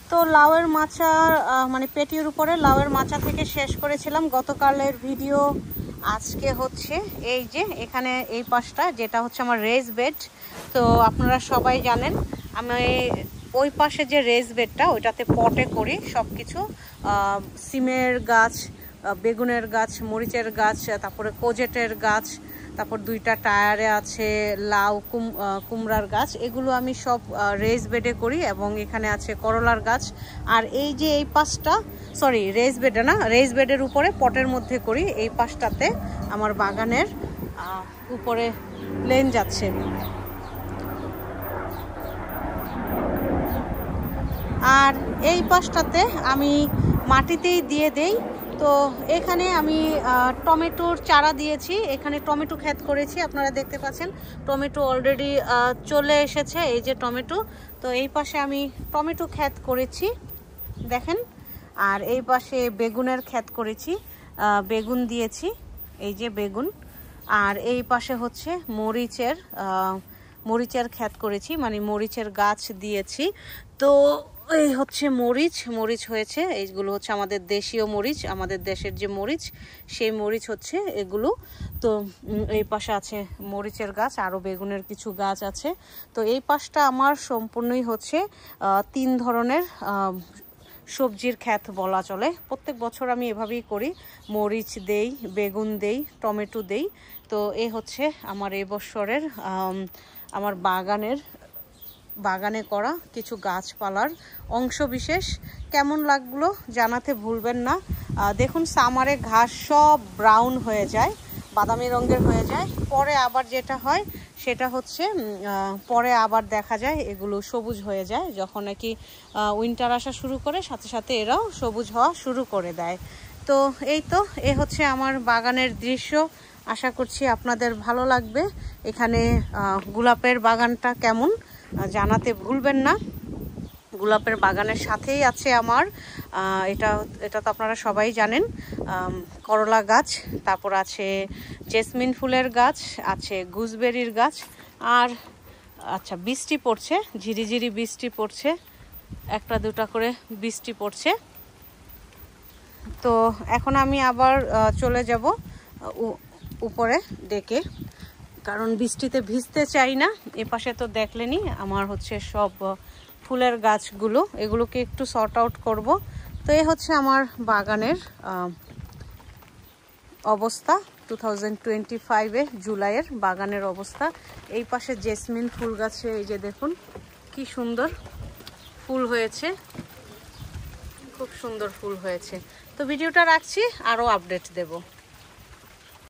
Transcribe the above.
তো লাউয়ের মাচা মানে পেটির উপরে লাউয়ের মাচা থেকে শেষ করেছিলাম গতকালের ভিডিও। আজকে হচ্ছে এই যে এখানে এই পাশটা যেটা হচ্ছে আমার রেজ বেড। তো আপনারা সবাই জানেন আমি ওই পাশে যে রেজ বেডটা ওইটাতে পটে করি সব কিছু, সিমের গাছ, বেগুনের গাছ, মরিচের গাছ, তারপরে কোজেটের গাছ, তারপর 2টা টায়ারে আছে লাউ, কুমড়ার গাছ, এগুলো আমি সব রেজ বেডে করি। এবং এখানে আছে করলার গাছ। আর এই যে এই পাশটা, সরি রেজ বেডে না, রেজ বেডের উপরে পটের মধ্যে করি। এই পাশটাতে আমার বাগানের উপরে প্লেন যাচ্ছে। আর এই পাশটাতে আমি মাটিতেই দিয়ে দেই। তো এখানে আমি টমেটোর চারা দিয়েছি, এখানে টমেটো ক্ষেত করেছি, আপনারা দেখতে পাচ্ছেন টমেটো অলরেডি চলে এসেছে, এই যে টমেটো। তো এই পাশে আমি টমেটো ক্ষেত করেছি দেখেন। আর এই পাশে বেগুনের ক্ষেত করেছি, বেগুন দিয়েছি, এই যে বেগুন। আর এই পাশে হচ্ছে মরিচের ক্ষেত করেছি, মানে মরিচের গাছ দিয়েছি। তো এই হচ্ছে মরিচ হয়েছে, এইগুলো হচ্ছে আমাদের দেশীয় মরিচ, আমাদের দেশের যে মরিচ সেই মরিচ হচ্ছে এগুলো। তো এই পাশে আছে মরিচের গাছ, আরও বেগুনের কিছু গাছ আছে। তো এই পাশটা আমার সম্পূর্ণই হচ্ছে 3 ধরনের সবজির ক্ষেত বলা চলে। প্রত্যেক বছর আমি এভাবেই করি, মরিচ দেই, বেগুন দেই, টমেটো দেই। তো এই হচ্ছে আমার এই বছরের আমার বাগানে করা কিছু গাছপালার অংশ বিশেষ। কেমন লাগলো জানাতে ভুলবেন না। দেখুন সামারে ঘাস সব ব্রাউন হয়ে যায়, বাদামি রঙের হয়ে যায়, পরে আবার যেটা হয় সেটা হচ্ছে পরে আবার দেখা যায় এগুলো সবুজ হয়ে যায়। যখন নাকি উইন্টার আসা শুরু করে সাথে সাথে এরাও সবুজ হওয়া শুরু করে দেয়। তো এই তো এ হচ্ছে আমার বাগানের দৃশ্য। আশা করছি আপনাদের ভালো লাগবে। এখানে গোলাপের বাগানটা কেমন জানাতে ভুলবেন না। গোলাপের বাগানের সাথেই আছে আমার এটা তো আপনারা সবাই জানেন, করলা গাছ, তারপর আছে জেসমিন ফুলের গাছ, আছে গুজবেরির গাছ। আর আচ্ছা বৃষ্টি পড়ছে, ঝিরিঝিরি বৃষ্টি পড়ছে, 1-2টা করে বৃষ্টি পড়ছে। তো এখন আমি আবার চলে যাব উপরে ডেকে, কারণ বৃষ্টিতে ভিজতে চাই না। এপাশে তো দেখলেনই আমার হচ্ছে সব ফুলের গাছগুলো, এগুলোকে একটু সর্ট আউট করব। তো এই হচ্ছে আমার বাগানের অবস্থা 2025-এ জুলাইয়ের বাগানের অবস্থা। এই পাশে জেসমিন ফুল গাছে এই যে দেখুন কি সুন্দর ফুল হয়েছে, খুব সুন্দর ফুল হয়েছে। তো ভিডিওটা রাখছি, আরও আপডেট দেব।